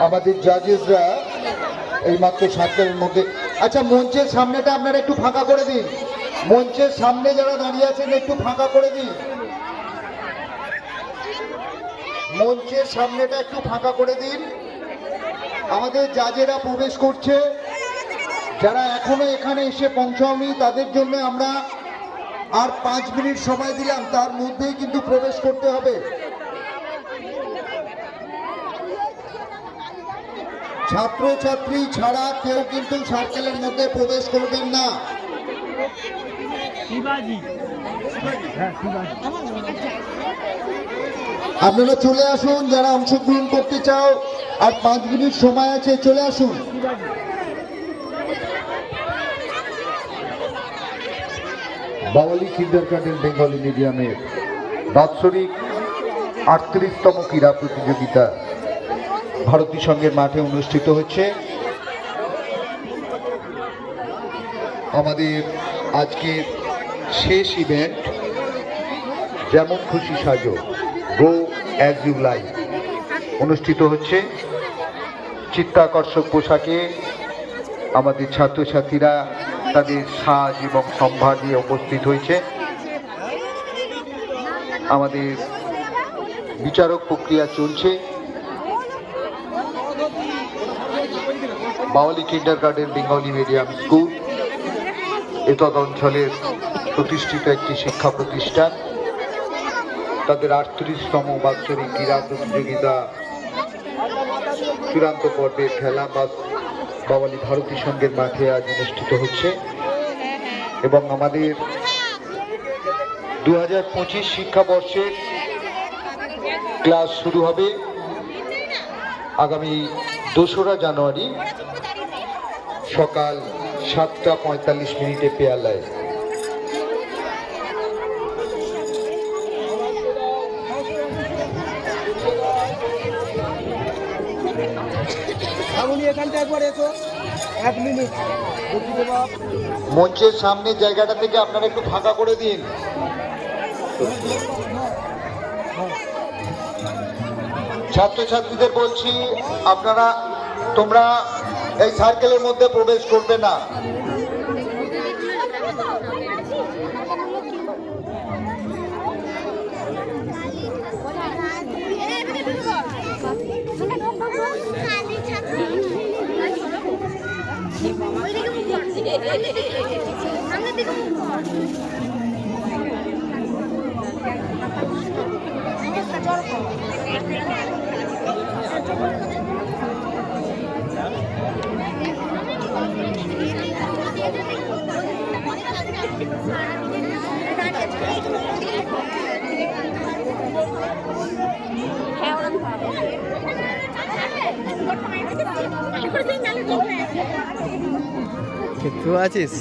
আমাদের জাজেসরা এই মাত্র সার্কেলের মধ্যে। আচ্ছা, মঞ্চের সামনেটা আপনারা একটু ফাঁকা করে দিন। মঞ্চের সামনে যারা দাঁড়িয়ে আছেন একটু ফাঁকা করে দিন। মঞ্চের সামনেটা একটু ফাঁকা করে দিন। আমাদের জাজেরা প্রবেশ করছে। যারা এখনো এখানে এসে পৌঁছাওনি তাদের জন্য আমরা আর 5 মিনিট সময় দিলাম, তার মধ্যেই কিন্তু প্রবেশ করতে হবে। ছাত্রছাত্রী ছাড়া কেউ কিন্তু সার্কেলের মধ্যে প্রবেশ করবেন না। আপনারা চলে আসুন, যারা অংশগ্রহণ করতে চাও, আর 5 মিনিট সময় আছে, চলে আসুন। বাওয়ালি কিন্ডারগার্টেন বেঙ্গলি মিডিয়ামের বাৎসরিক 38তম ক্রীড়া প্রতিযোগিতা ভারতী সংঘের মাঠে অনুষ্ঠিত হচ্ছে। আমাদের আজকের শেষ ইভেন্ট যেমন খুশি সাজো, গো অ্যাজ ইউ লাইক অনুষ্ঠিত হচ্ছে। চিত্তাকর্ষক পোশাকে আমাদের ছাত্রছাত্রীরা তাদের সাজ এবং সম্ভার নিয়ে উপস্থিত হয়েছে। আমাদের বিচারক প্রক্রিয়া চলছে। বাওয়ালি কিন্ডারগার্টেন বেঙ্গলি মিডিয়াম স্কুল এতদ অঞ্চলের প্রতিষ্ঠিত একটি শিক্ষা প্রতিষ্ঠান। তাদের 38তম বাৎসরিক ক্রীড়া প্রতিযোগিতা চূড়ান্ত পর্বের খেলা বাওয়ালি ভারতী সংঘের মাঠে আজ অনুষ্ঠিত হচ্ছে এবং আমাদের 2025 শিক্ষাবর্ষের ক্লাস শুরু হবে আগামী 2রা জানুয়ারি সকাল 7:45 পেয়ালায়। মঞ্চের সামনের জায়গাটা থেকে আপনারা একটু ফাঁকা করে দিন। ছাত্রছাত্রীদের বলছি, তোমরা এই সার্কেলের মধ্যে প্রবেশ করবে না। তুই আছিস?